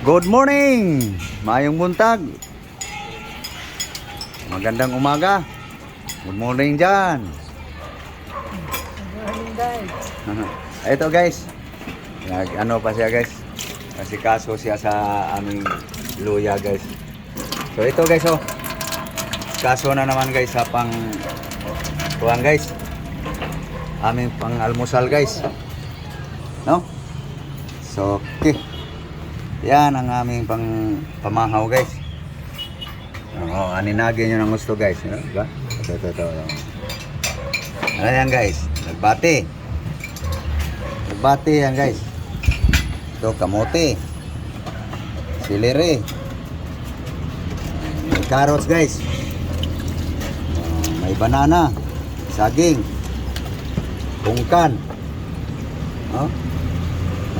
Good morning! Mayong buntag. Magandang umaga. Good morning dyan. Good morning, guys. Ito guys. Ano pa siya guys. Kasi kaso siya sa aming luya guys. So ito guys oh. Kaso na naman guys sa pang tuwang guys. Aming pang almusal guys. No? So okay. Yan ang aming pamahaw guys. Oo, aninagin nyo ng gusto guys. Diba? Ito. Ayan guys. Nagbati yan guys. Ito kamote. Celery. May carrots guys. May banana. Saging. Bungkan.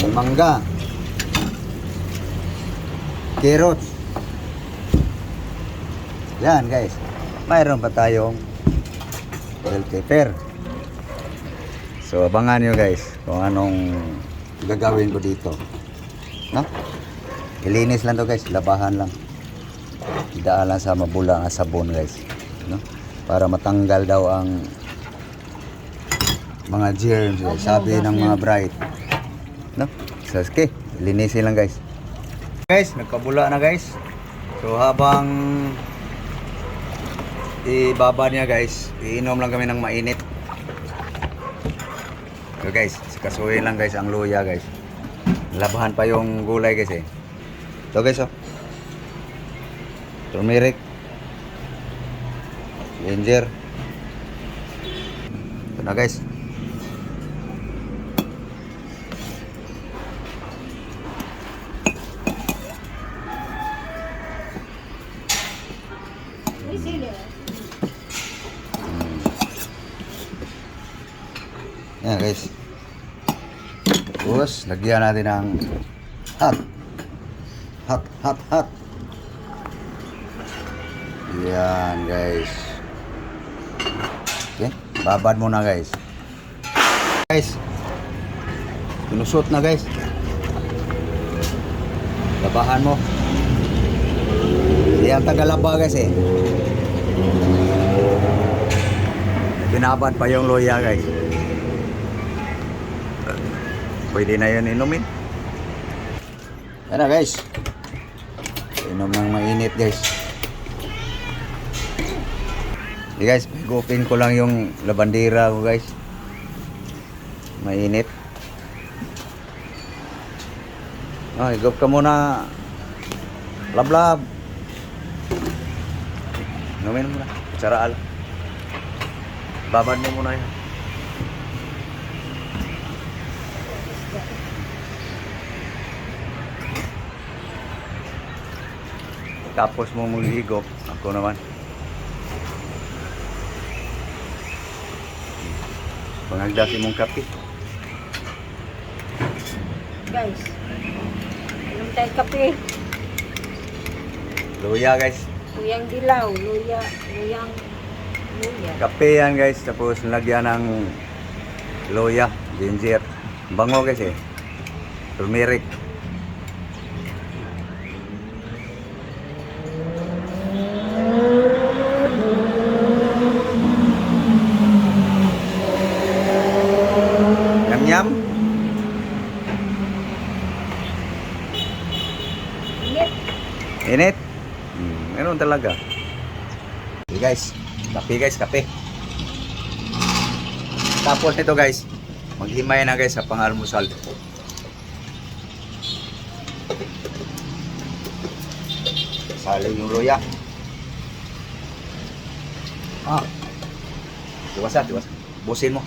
May mangga. Carrots. Yan guys. Mayroon pa tayong bell pepper. So abangan nyo guys kung anong gagawin ko dito. No? Ilinis lang to guys. Labahan lang. Idaan lang sa mabulang sabon guys. No? Para matanggal daw ang mga germs. Sabi ng mga bright. No? So okay. Linisin lang guys. Guys, nagkabula na guys. So habang ibaba niya guys, iinom lang kami ng mainit. So guys, kasuhin lang guys ang luya guys. Labahan pa yung gulay guys eh. So guys oh. Turmeric. Ginger. Ito na guys. Yan guys. Tapos lagyan natin ng hot. Yan guys. Okay, babad muna guys. Guys. Tinusot na guys. Labahan mo. Yan tagalaba guys eh. Binabad pa yung luya guys. Pwede na yun inumin. Yan na guys. Inom ng mainit guys. Okay guys, higupin ko lang yung labandera ko guys. Mainit. Higup ka muna. Lablab. Inumin mo na. Kutsara ala. Babad mo muna yan. Tapos mo maghigop. Ako naman. Pangagdasin mong kape. Guys, inom tayo kape. Luya guys. Luyang dilaw, luyang. Kape yan guys. Tapos lagyan ng luya, ginger. Bango guys eh. Turmeric. Yam. Init. Meron talaga. Okay guys. Kape. Tapos nito guys, maghimay na guys sa pangalmusal. Saling yung luya. Tiwasa. Busin mo.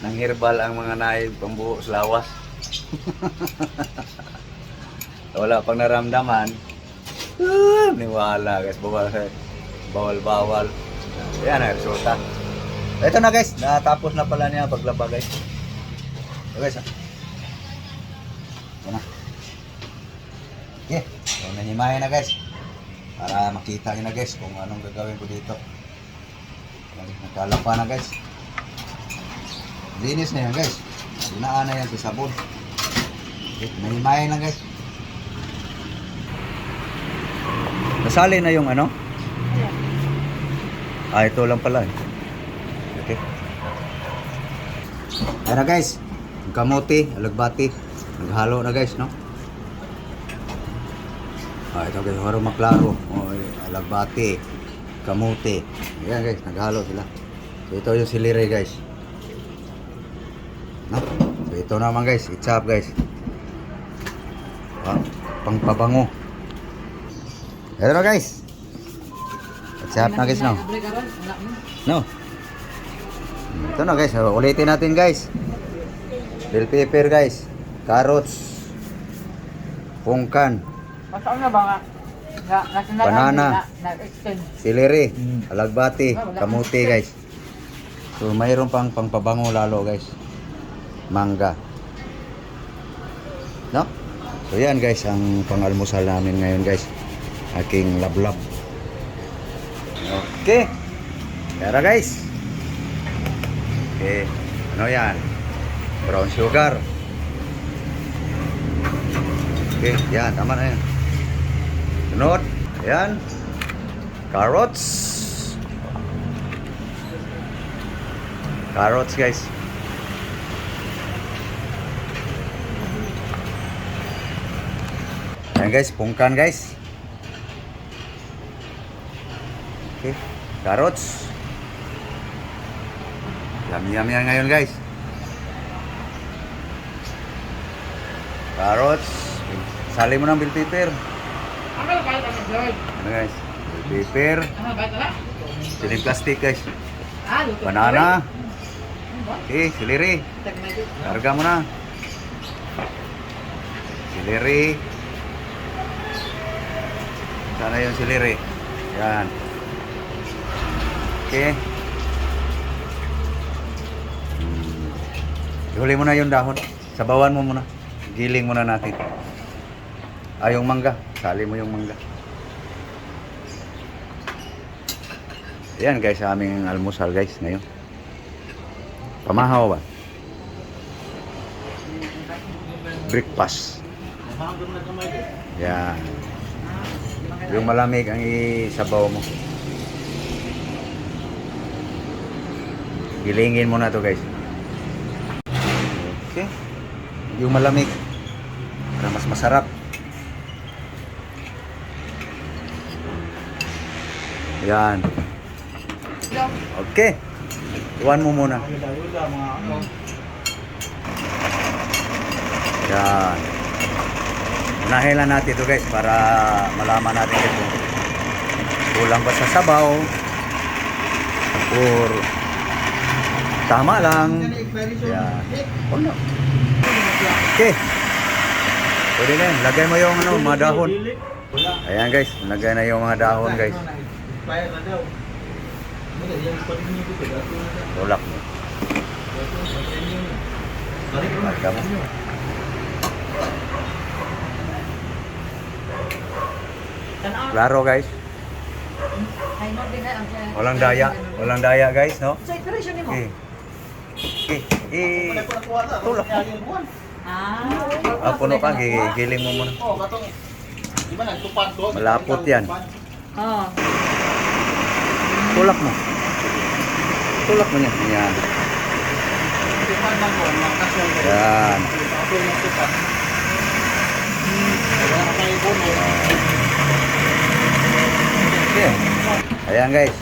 Nang herbal ang mga naib pambuho sa lawas. Wala pang naramdaman. Niwala guys, bawal. Yan na resulta. Ito na guys, natapos na pala niya paglaba guys. Ito guys. Ito na. Okay, so nanyimahin na guys. Para makita nyo na guys kung anong gagawin ko dito. Nakalapa na guys. Linis na yan guys. Dinaan na yan sa sabon. Okay, mahimayin lang guys. Nasali na yung ano? Ah, ito lang pala. Okay. Ayan na guys. Yung kamote, alagbati. Naghalo na guys, no? Ah, ito guys, harong maklaro. Oh, alagbati, kamote. Ayan guys, naghalo sila. So ito yung silire guys. No? So ito naman guys, i-chop guys. Ah, pangpabango. Ito na guys. I-chop na guys, no? No. Ito na guys, ulitin natin guys. Bell pepper guys. Carrots. Pungkan. Masaan na ba nga? Banana. Na-extend. Celery, alagbati, kamuti guys. So mayroon pang pangpabango lalo guys. Mangga. No? So yan guys ang pangalmusal namin ngayon guys. Aking lablab. Okay. Tara guys. Okay. Ano yan? Brown sugar. Okay, yan, tama na yan. Sunod, ayan. Carrots. Carrots guys. Ayan guys, pungkan guys. Okay, carrots. Yum yan ngayon guys. Carrots. Sali mo ng bell pepper. Ano guys? Bell pepper. Siling plastic guys. Banana. Okay, celery. Karga mo na. Celery. Sana yung celery. Yan. Okay. Ihuli mo na yung dahon. Sabawan mo muna. Giling muna natin. Ah, yung mangga. Sali mo yung mangga. Yan guys, sa aming almusal guys ngayon. Pamahaw ba? Breakfast. Yan. Yung malamig ang isabaw mo. Gilingin mo na to guys. Okay. Yung malamig para mas masarap. Yan. Okay. Iwan mo muna. Yan. Unahin lang natin ito guys para malaman natin kung kulang ba sa sabaw or tama lang. Yan. Okay. Pwede na yun. Lagay mo yung mga dahon. Ayan guys. Lagay na yung mga dahon guys. Tulak mo. Lagay mo. Klaro guys. Walang daya. Walang daya guys, no? Okay. Okay. Tulak mo. Puno pa, gigiling mo muna. Malapot yan. Tulak mo. Tulak mo yan. Yan. Yan. Okay. Ayan guys.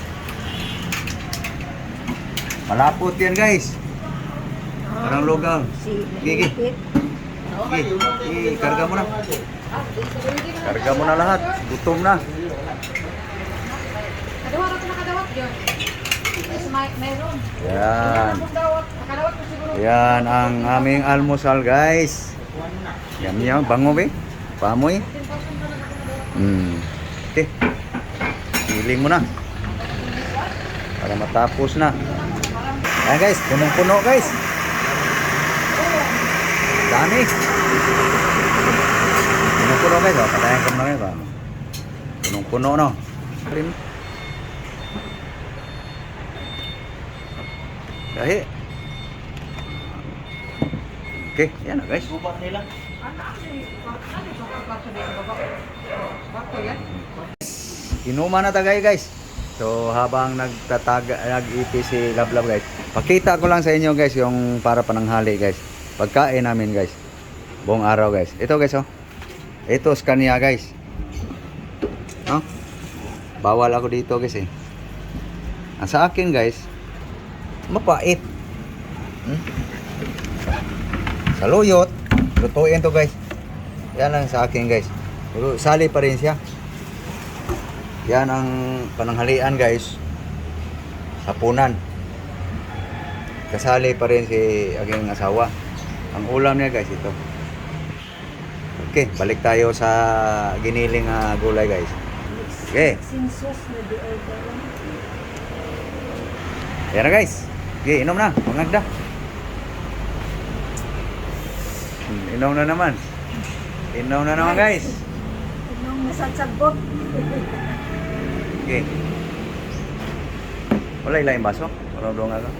Malapot yan guys. Parang lugaw. Gigi. Karga mo na. Karga mo na lahat. Gutom na. Yan. Yan ang aming almusal guys. Yum. Bango ba? Pamoy. Okay. Hiling mo na. Para matapos na. Ayan guys. Punong-puno guys. Dami. Punong-puno guys. Patayan ko na guys. Punong-puno no. Gahi. Okay, yan na guys. Gubat nila. Inuman na tagay guys. So habang nag-ipi si Lablab guys, pakita ko lang sa inyo guys yung para pananghali guys. Pagkain namin guys. Buong araw guys. Ito guys oh. Ito skanya guys. Oh. Bawal ako dito guys eh. Ang sa akin guys, mapait. Saluyot, lutuin to guys. Yan lang sa akin guys. Pero sali pa rin siya. Yan ang pananghalian guys. Hapunan. Kasali pa rin si aking asawa. Ang ulam niya guys ito. Okay, balik tayo sa giniling gulay guys. Okay. Sinsos na di order lang. Yan na guys. Okay, inom na. Mangagda. Inom na naman. Inom na naman guys. Anong nasasagot? Okay. Wala ilaing baso. Wala doon nga.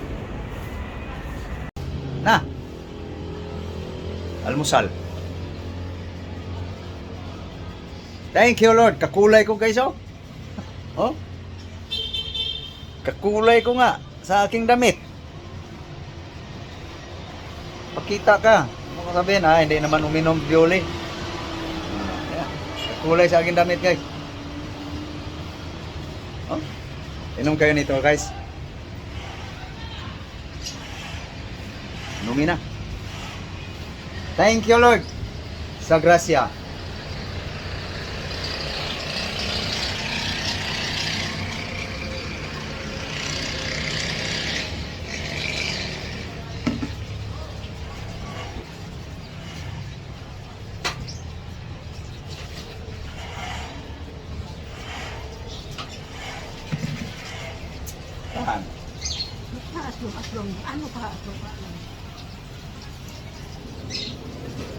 Na. Almusal. Thank you Lord. Kakulay ko guys oh. Oh. Kakulay ko nga sa aking damit. Pakita ka. Ano ka sabihin ha? Hindi naman uminom bioli. Kakulay sa aking damit guys. Oh. Inom kayo nito guys. Inumin na. Thank you Lord sa grasya. Tahan. Aslong. Ano ka aslong?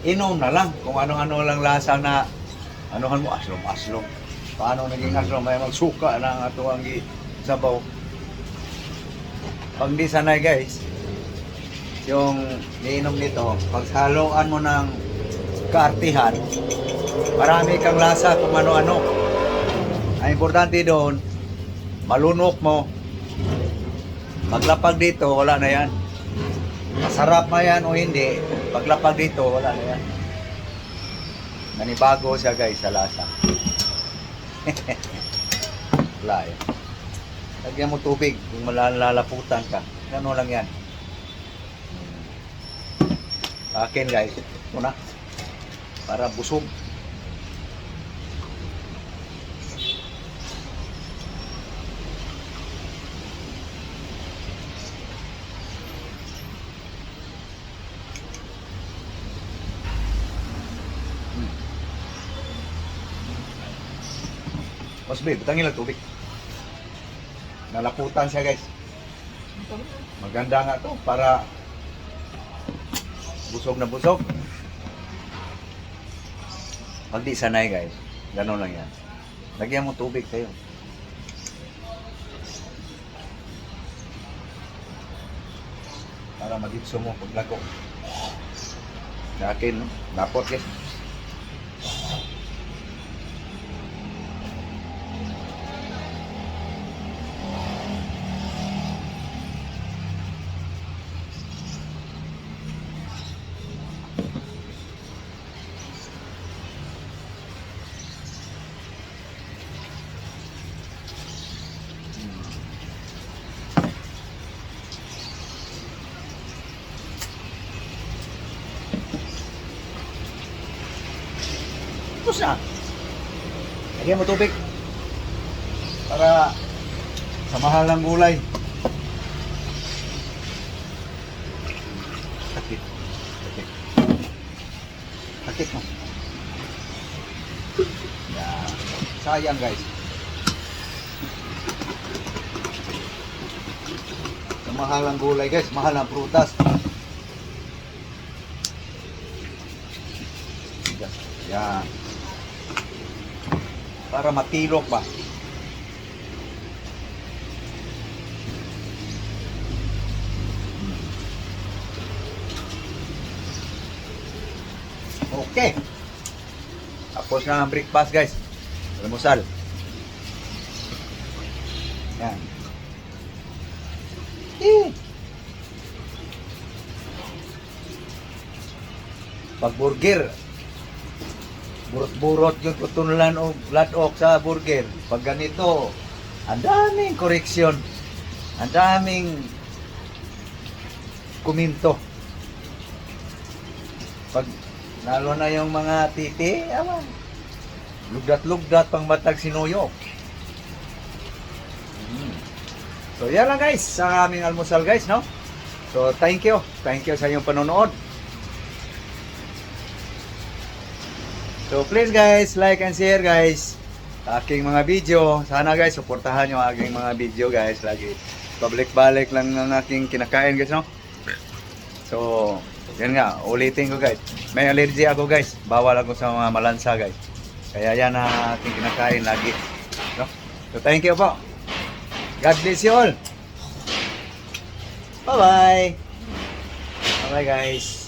Inom na lang kung ano-ano lang lasa na anuhan mo aslom. Paano naging aslom? May magsuka na ang ato ang sabaw. Pag di sanay guys, yung iinom nito, pag haluan mo ng kaartihan, marami kang lasa kung ano-ano. Ang importante doon, malunok mo. Maglapag dito, wala na yan. Masarap na yan o hindi, paglapag dito, wala na yan. Nanibago siya guys sa lasa. Wala eh. Lagyan mo tubig kung malalalaputan ka. Gano'n lang yan. Sa akin guys, ito na. Para busog. Mas babe, butangin lang tubig. Nalaputan siya guys. Maganda nga to para busog na busog. Pag di sanay guys, gano'n lang yan. Lagyan mo tubig kayo. Para magitso mo paglako. Sa akin, no? Dapot guys. Tapos na. Lagyan mo tubig. Para sa mahal ng gulay. Sakit. Sakit. Sakit mo. Yan. Sayang guys. Sa mahal ng gulay guys. Mahal ng prutas. Yan. Para matilok ba? Okay. Tapos na ang breakfast guys. Almusal. Yan. Pag burger, burot-burot yung tutunulan o ladok sa burger. Pag ganito, ang daming koreksyon. Ang daming kuminto. Pag lalo na yung mga titi, awan. Lugdat-lugdat pang batag sinuyo. So yan lang guys sa aming almusal guys, no? So thank you. Thank you sa inyong panonood. So please guys, like and share guys sa aking mga video. Sana guys, suportahan nyo ang aking mga video guys. Lagi balik lang ng aking kinakain guys, no? So, yan nga, ulitin ko guys. May allergy ako guys. Bawal ako sa mga malansa guys. Kaya yan ang aking kinakain lagi. No? So thank you po. God bless you all. Bye-bye. Bye-bye guys.